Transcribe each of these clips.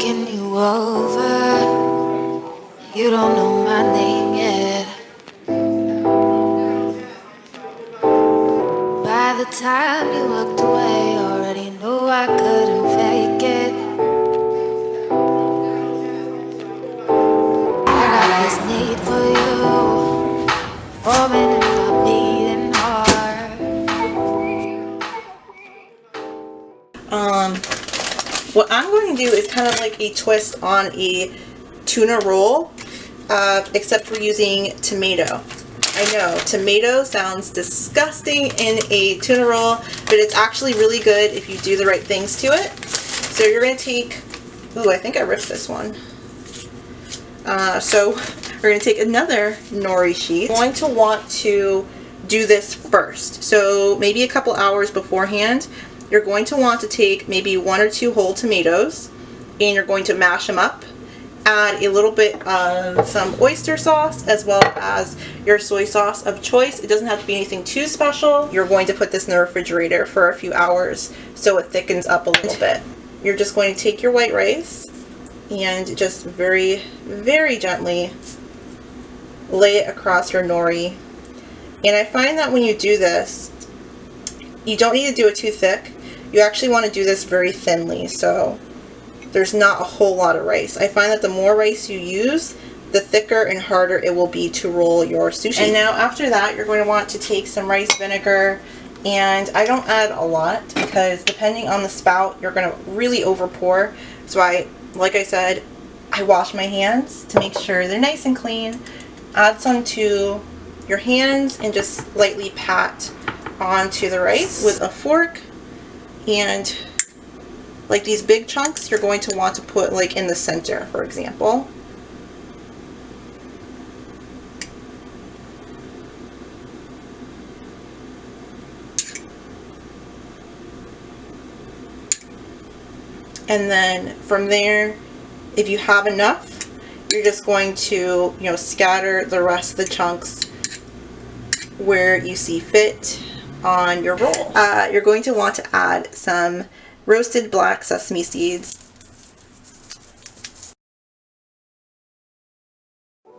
Looking you over, you don't know my name yet. By the time you looked away, already knew I couldn't fake it. I got this need for you, forming in my beating heart. What I'm going to do is kind of like a twist on a tuna roll, except we're using tomato. I know, tomato sounds disgusting in a tuna roll, but it's actually really good if you do the right things to it. So you're going to take, ooh, I think I ripped this one. So we're going to take another nori sheet. You're going to want to do this first. So maybe a couple hours beforehand, you're going to want to take maybe 1 or 2 whole tomatoes and you're going to mash them up. Add a little bit of some oyster sauce as well as your soy sauce of choice. It doesn't have to be anything too special. You're going to put this in the refrigerator for a few hours so it thickens up a little bit. You're just going to take your white rice and just very, very gently lay it across your nori. And I find that when you do this, you don't need to do it too thick. You actually want to do this very thinly, so there's not a whole lot of rice. I find that the more rice you use, the thicker and harder it will be to roll your sushi. And now after that, you're going to want to take some rice vinegar, and I don't add a lot because depending on the spout, you're going to really over pour. So like I said, I wash my hands to make sure they're nice and clean. Add some to your hands and just lightly pat onto the rice with a fork. And like these big chunks, you're going to want to put like in the center, for example. And then from there, if you have enough, you're just going to, scatter the rest of the chunks where you see fit on your roll. You're going to want to add some roasted black sesame seeds.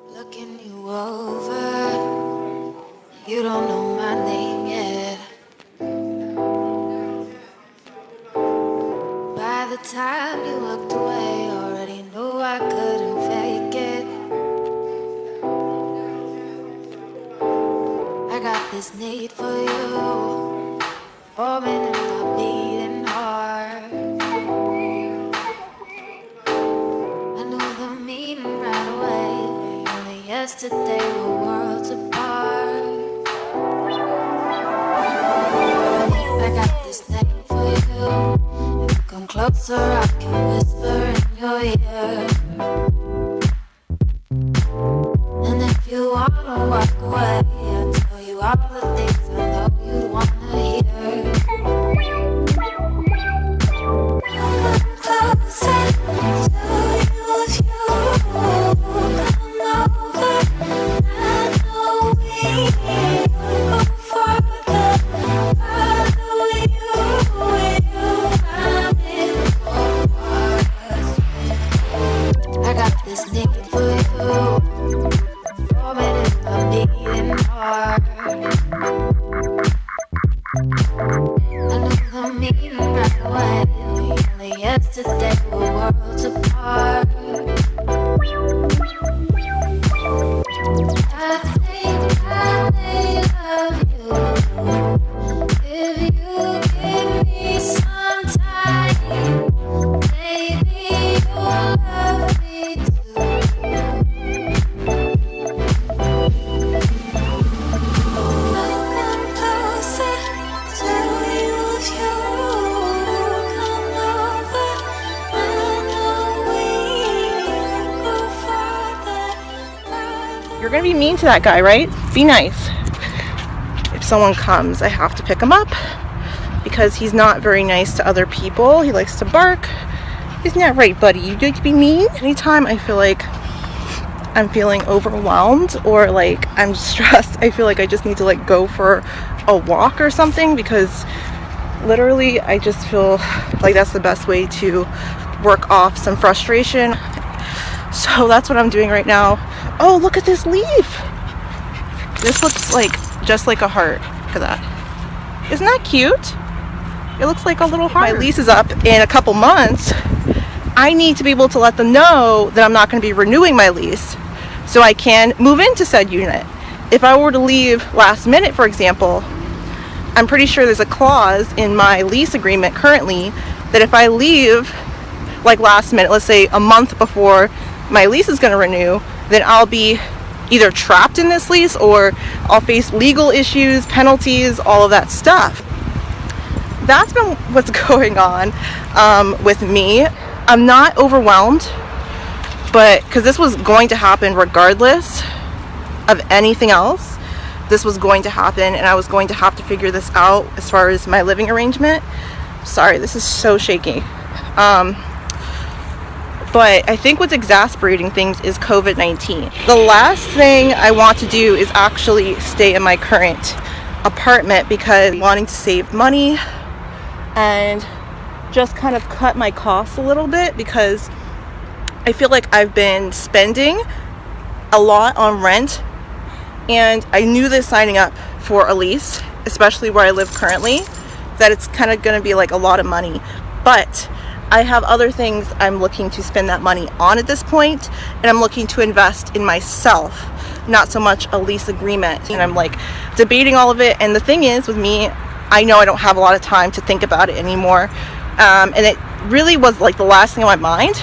Looking you over, you don't know my name yet. By the time you looked away, already knew I couldn't fake it. I got this need for you, forming in my beating heart. I knew the meaning right away, only yesterday we're worlds apart. I got this name for you, if you come closer I can whisper in your ear. And if you wanna walk away, I'll tell you all the things I know you'd wanna hear. Come closer, tell you if you come over. I know we would go further, farther with you, I'm in for us. I got this need for you, forming in my beating heart. I knew the meaning right away, only yesterday we're worlds apart. I think I may love you if you give me some time. Maybe you'll love me too. Come closer, tell you if you come over. I know we go farther. You're going to be mean to that guy, right? Be nice. If someone comes, I have to pick him up because he's not very nice to other people. He likes to bark. Isn't that right, buddy? You like to be mean? Anytime I feel like I'm feeling overwhelmed or like I'm stressed, I feel like I just need to like go for a walk or something, because literally I just feel like that's the best way to work off some frustration. So that's what I'm doing right now. Oh, look at this leaf. This looks like just like a heart. Look at that. Isn't that cute? It looks like a little heart. My lease is up in a couple months. I need to be able to let them know that I'm not going to be renewing my lease so I can move into said unit. If I were to leave last minute, for example, I'm pretty sure there's a clause in my lease agreement currently that if I leave like last minute, let's say a month before my lease is going to renew, then I'll be either trapped in this lease or I'll face legal issues, penalties, all of that stuff. That's been what's going on with me. I'm not overwhelmed, but because this was going to happen regardless of anything else, this was going to happen and I was going to have to figure this out as far as my living arrangement. Sorry, this is so shaky. But I think what's exasperating things is COVID-19. The last thing I want to do is actually stay in my current apartment because I'm wanting to save money and just kind of cut my costs a little bit, because I feel like I've been spending a lot on rent, and I knew this signing up for a lease, especially where I live currently, that it's kind of going to be like a lot of money. But I have other things I'm looking to spend that money on at this point, and I'm looking to invest in myself, not so much a lease agreement. And I'm like debating all of it, and the thing is with me, I know I don't have a lot of time to think about it anymore, and it really was like the last thing on my mind.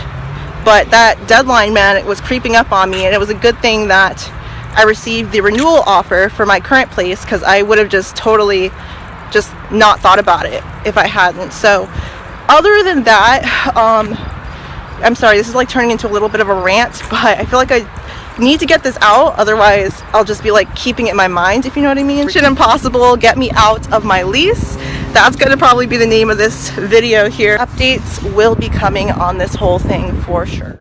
But that deadline, man, it was creeping up on me, and it was a good thing that I received the renewal offer for my current place, because I would have just totally just not thought about it if I hadn't. So other than that, I'm sorry, this is like turning into a little bit of a rant, but I feel like I need to get this out, otherwise I'll just be like keeping it in my mind, if you know what I mean. Mission Impossible, get me out of my lease. That's going to probably be the name of this video here. Updates will be coming on this whole thing for sure.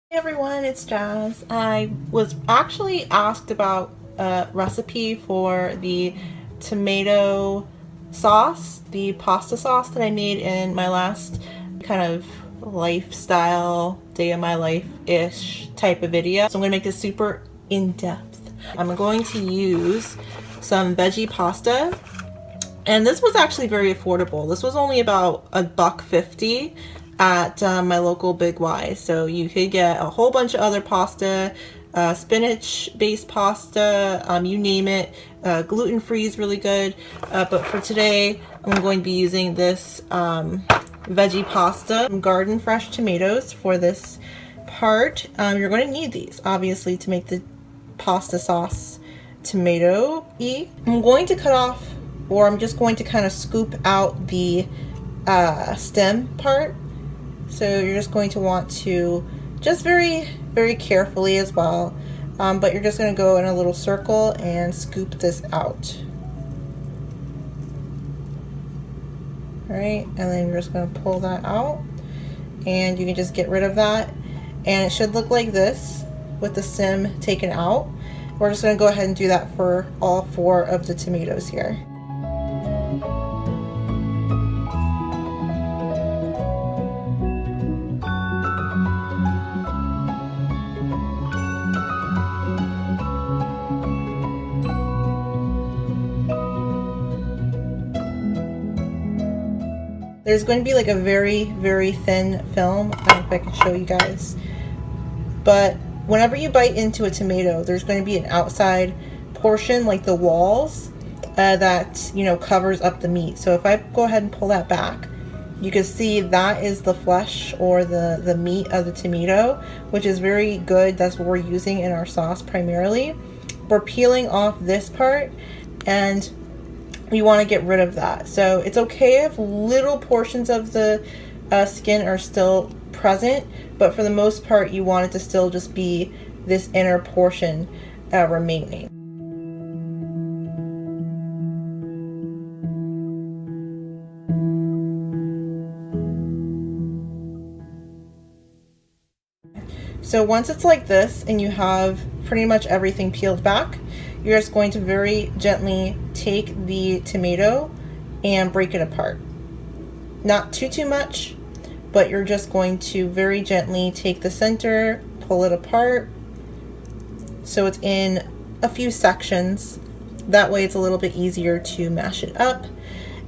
Hey everyone, it's Jazz. I was actually asked about a recipe for the tomato sauce, the pasta sauce that I made in my last kind of lifestyle, day of my life-ish type of video. So I'm going to make this super in-depth. I'm going to use some veggie pasta, and this was actually very affordable. This was only about $1.50 at my local Big Y. So you could get a whole bunch of other pasta, spinach based pasta, you name it. Gluten-free is really good, but for today I'm going to be using this veggie pasta. Garden fresh tomatoes for this part. You're going to need these obviously to make the pasta sauce tomato-y. I'm going to cut off, or I'm just going to kind of scoop out the stem part. So you're just going to want to just very, very carefully as well, but you're just going to go in a little circle and scoop this out. All right, and then you're just going to pull that out, and you can just get rid of that, and it should look like this with the stem taken out. We're just going to go ahead and do that for all 4 of the tomatoes here. There's going to be like a very, very thin film. I don't know if I can show you guys. But whenever you bite into a tomato, there's going to be an outside portion, like the walls, that, you know, covers up the meat. So if I go ahead and pull that back, you can see that is the flesh or the meat of the tomato, which is very good. That's what we're using in our sauce primarily. We're peeling off this part, and we want to get rid of that. So it's okay if little portions of the skin are still present, but for the most part you want it to still just be this inner portion remaining. So once it's like this and you have pretty much everything peeled back, you're just going to very gently take the tomato and break it apart. Not too much, but you're just going to very gently take the center, pull it apart so it's in a few sections. That way it's a little bit easier to mash it up.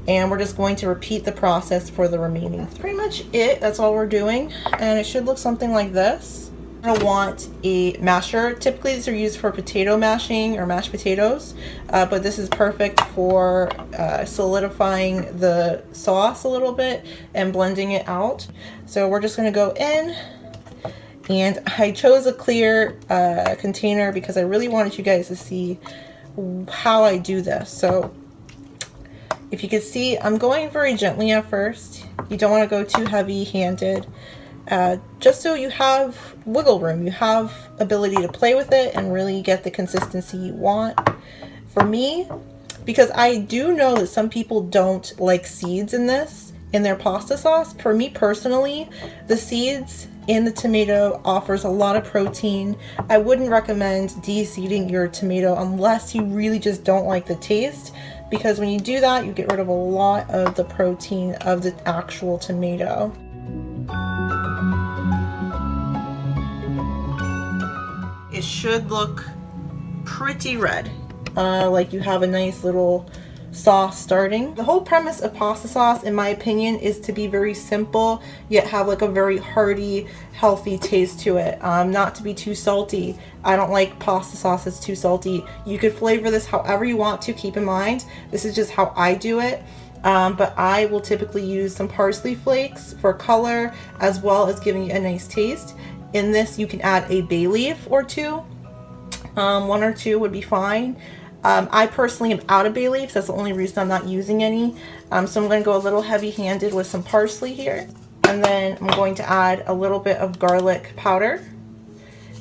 And we're just going to repeat the process for the remaining. That's pretty much it. That's all we're doing. And it should look something like this. You're gonna want a masher. Typically these are used for potato mashing or mashed potatoes, but this is perfect for solidifying the sauce a little bit and blending it out. So we're just gonna go in, and I chose a clear container because I really wanted you guys to see how I do this. So if you can see, I'm going very gently at first. You don't want to go too heavy-handed, just so you have wiggle room. You have ability to play with it and really get the consistency you want. For me, because I do know that some people don't like seeds in their pasta sauce. For me personally, the seeds in the tomato offers a lot of protein. I wouldn't recommend de-seeding your tomato unless you really just don't like the taste, because when you do that, you get rid of a lot of the protein of the actual tomato. It should look pretty red, like you have a nice little sauce starting. The whole premise of pasta sauce, in my opinion, is to be very simple yet have like a very hearty, healthy taste to it. Not to be too salty. I don't like pasta sauce that's too salty. You could flavor this however you want to. Keep in mind, this is just how I do it. But I will typically use some parsley flakes for color as well as giving you a nice taste. In this, you can add a bay leaf or two. One or two would be fine. I personally am out of bay leaves. That's the only reason I'm not using any. So I'm going to go a little heavy-handed with some parsley here. And then I'm going to add a little bit of garlic powder.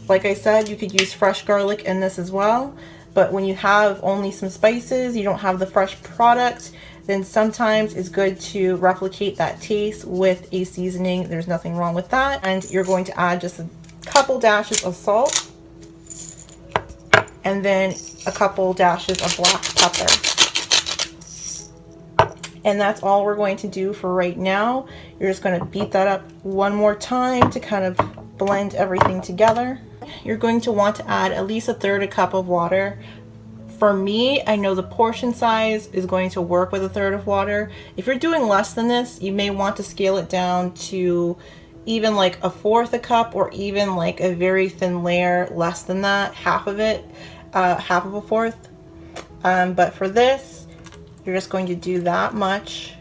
Like I said, you could use fresh garlic in this as well. But when you have only some spices, you don't have the fresh product, then sometimes it's good to replicate that taste with a seasoning. There's nothing wrong with that. And you're going to add just a couple dashes of salt. And then a couple dashes of black pepper. And that's all we're going to do for right now. You're just going to beat that up one more time to kind of blend everything together. You're going to want to add at least 1/3 cup of water. For me, I know the portion size is going to work with 1/3 of water. If you're doing less than this, you may want to scale it down to even like 1/4 cup, or even like a very thin layer less than that, half of it. Half of 1/4. But for this, you're just going to do that much,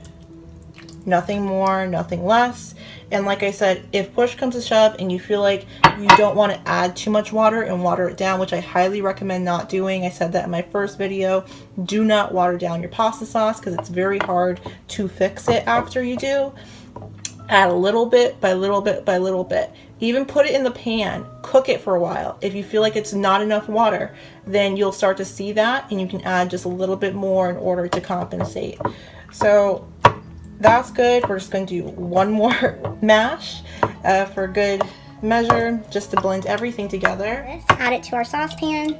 nothing more, nothing less. And like I said, if push comes to shove and you feel like you don't want to add too much water and water it down, which I highly recommend not doing. I said that in my first video. Do not water down your pasta sauce because it's very hard to fix it after you do. Add a little bit by little bit by little bit. Even put it in the pan, cook it for a while. If you feel like it's not enough water, then you'll start to see that, and you can add just a little bit more in order to compensate. So that's good. We're just going to do one more mash for good measure, just to blend everything together. Let's add it to our saucepan.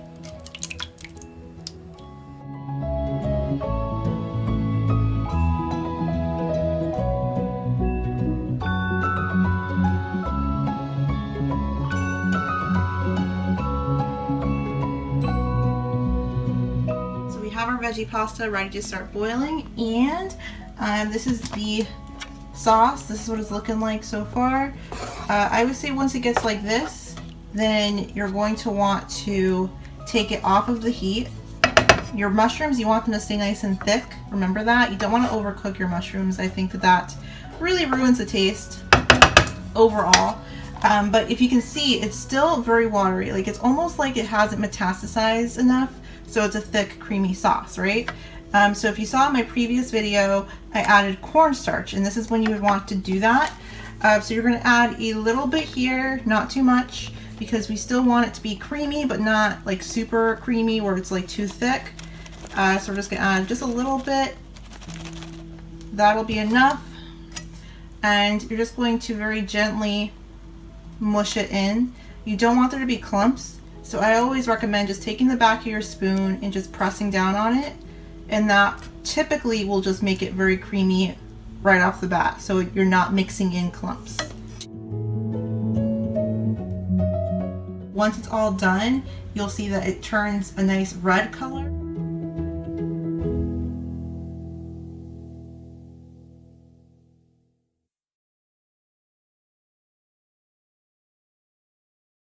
Have our veggie pasta ready to start boiling, and this is the sauce. This is what it's looking like so far. I would say once it gets like this, then you're going to want to take it off of the heat. Your mushrooms, you want them to stay nice and thick. Remember that. You don't want to overcook your mushrooms. I think that really ruins the taste overall. But if you can see, it's still very watery. Like, it's almost like it hasn't metastasized enough. So it's a thick, creamy sauce, right? So if you saw in my previous video, I added cornstarch, and this is when you would want to do that. So you're going to add a little bit here, not too much, because we still want it to be creamy, but not like super creamy where it's like too thick. So we're just going to add just a little bit. That'll be enough. And you're just going to very gently mush it in. You don't want there to be clumps, so I always recommend just taking the back of your spoon and just pressing down on it, and that typically will just make it very creamy right off the bat, so you're not mixing in clumps. Once it's all done, you'll see that it turns a nice red color.